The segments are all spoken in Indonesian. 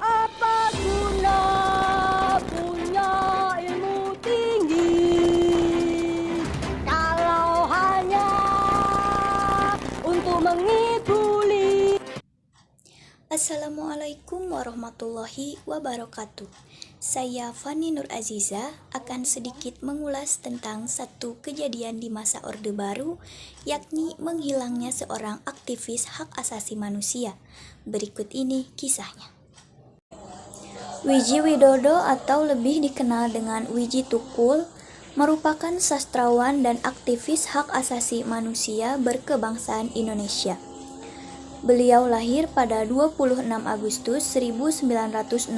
Apa guna punya ilmu tinggi kalau hanya untuk mengibuli? Assalamualaikum warahmatullahi wabarakatuh. Saya Fani Nur Aziza akan sedikit mengulas tentang satu kejadian di masa Orde Baru, yakni menghilangnya seorang aktivis hak asasi manusia. Berikut ini kisahnya. Wiji Widodo atau lebih dikenal dengan Wiji Tukul merupakan sastrawan dan aktivis hak asasi manusia berkebangsaan Indonesia. Beliau lahir pada 26 Agustus 1963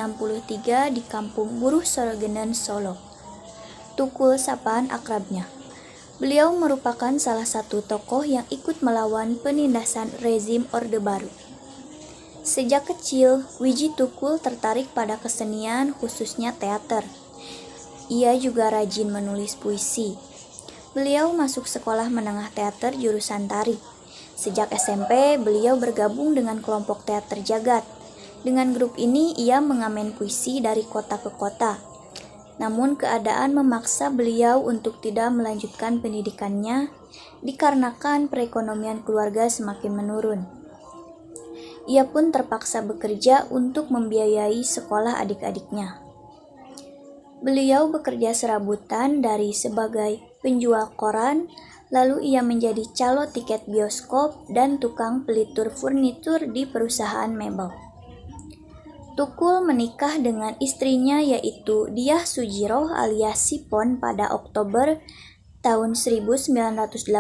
di Kampung Buruh Sorogenen, Solo. Tukul sapaan akrabnya. Beliau merupakan salah satu tokoh yang ikut melawan penindasan rezim Orde Baru. Sejak kecil, Wiji Tukul tertarik pada kesenian, khususnya teater. Ia juga rajin menulis puisi. Beliau masuk sekolah menengah teater jurusan tari. Sejak SMP, beliau bergabung dengan kelompok teater Jagat. Dengan grup ini, ia mengamen puisi dari kota ke kota. Namun keadaan memaksa beliau untuk tidak melanjutkan pendidikannya dikarenakan perekonomian keluarga semakin menurun. Ia pun terpaksa bekerja untuk membiayai sekolah adik-adiknya. Beliau bekerja serabutan dari sebagai penjual koran, lalu ia menjadi calo tiket bioskop dan tukang pelitur furnitur di perusahaan mebel. Tukul menikah dengan istrinya yaitu Diah Sudjiro alias Sipon pada Oktober tahun 1988.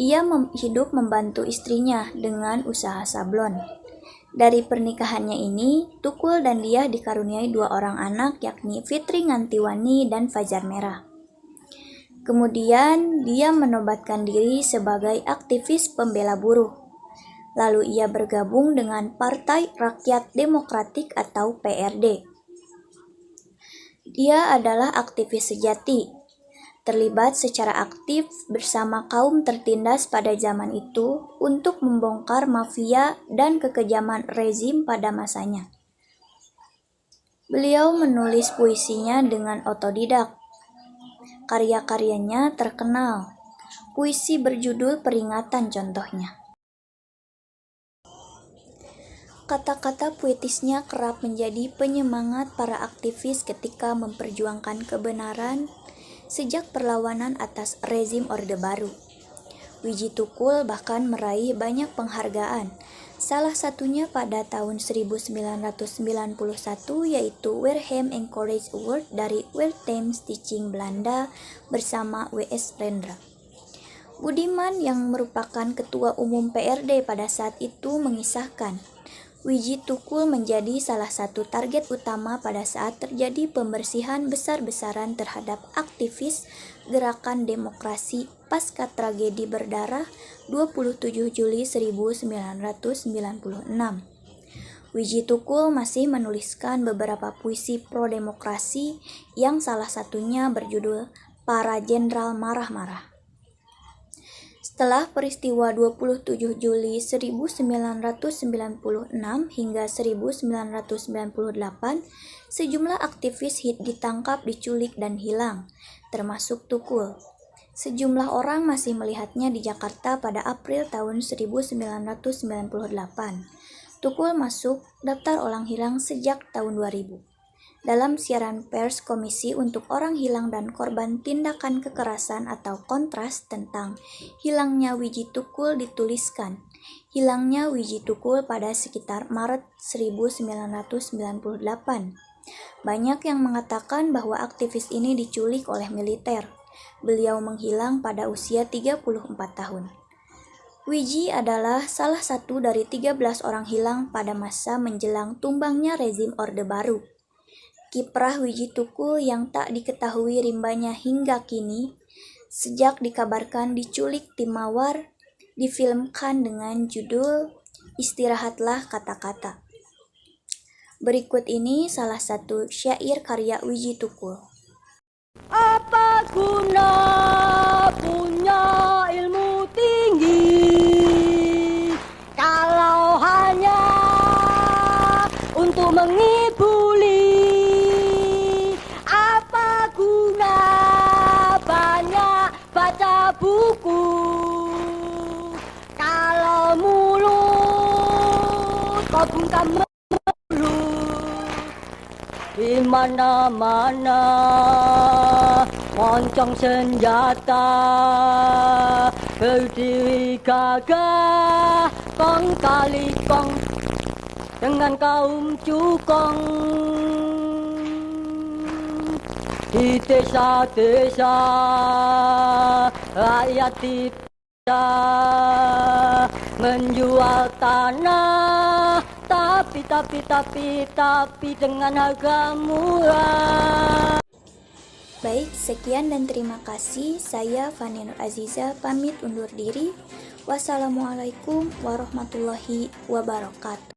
Ia hidup membantu istrinya dengan usaha sablon. Dari pernikahannya ini, Tukul dan Diah dikaruniai 2 orang anak yakni Fitri Ngantiwani dan Fajar Merah. Kemudian dia menobatkan diri sebagai aktivis pembela buruh. Lalu ia bergabung dengan Partai Rakyat Demokratik atau PRD. Dia adalah aktivis sejati, terlibat secara aktif bersama kaum tertindas pada zaman itu untuk membongkar mafia dan kekejaman rezim pada masanya. Beliau menulis puisinya dengan otodidak. Karya-karyanya terkenal. Puisi berjudul Peringatan contohnya. Kata-kata puitisnya kerap menjadi penyemangat para aktivis ketika memperjuangkan kebenaran sejak perlawanan atas rezim Orde Baru. Wiji Tukul bahkan meraih banyak penghargaan, salah satunya pada tahun 1991 yaitu Wertheim Encourage Award dari Wertheim Stichting Belanda bersama W.S. Rendra. Budiman yang merupakan ketua umum PRD pada saat itu mengisahkan, Wiji Tukul menjadi salah satu target utama pada saat terjadi pembersihan besar-besaran terhadap aktivis Gerakan Demokrasi pasca tragedi berdarah 27 Juli 1996. Wiji Tukul masih menuliskan beberapa puisi pro-demokrasi yang salah satunya berjudul Para Jenderal Marah-Marah. Setelah peristiwa 27 Juli 1996 hingga 1998, sejumlah aktivis HIT ditangkap, diculik, dan hilang, termasuk Tukul. Sejumlah orang masih melihatnya di Jakarta pada April tahun 1998. Tukul masuk daftar orang hilang sejak tahun 2000. Dalam siaran pers Komisi untuk Orang Hilang dan Korban Tindakan Kekerasan atau Kontras tentang hilangnya Wiji Tukul dituliskan, hilangnya Wiji Tukul pada sekitar Maret 1998. Banyak yang mengatakan bahwa aktivis ini diculik oleh militer. Beliau menghilang pada usia 34 tahun. Wiji adalah salah satu dari 13 orang hilang pada masa menjelang tumbangnya rezim Orde Baru. Kiprah Wiji Tukul yang tak diketahui rimbanya hingga kini, sejak dikabarkan diculik tim Mawar, difilmkan dengan judul Istirahatlah Kata-Kata. Berikut ini salah satu syair karya Wiji Tukul. Apa guna bungkam di mana-mana moncong senjata berdiri gagah kong kali kong dengan kaum cukong di desa-desa rakyat tidak menjual tanah tapi dengan harga murah. Baik, sekian dan terima kasih. Saya Fania Nur Aziza pamit undur diri. Wassalamualaikum warahmatullahi wabarakatuh.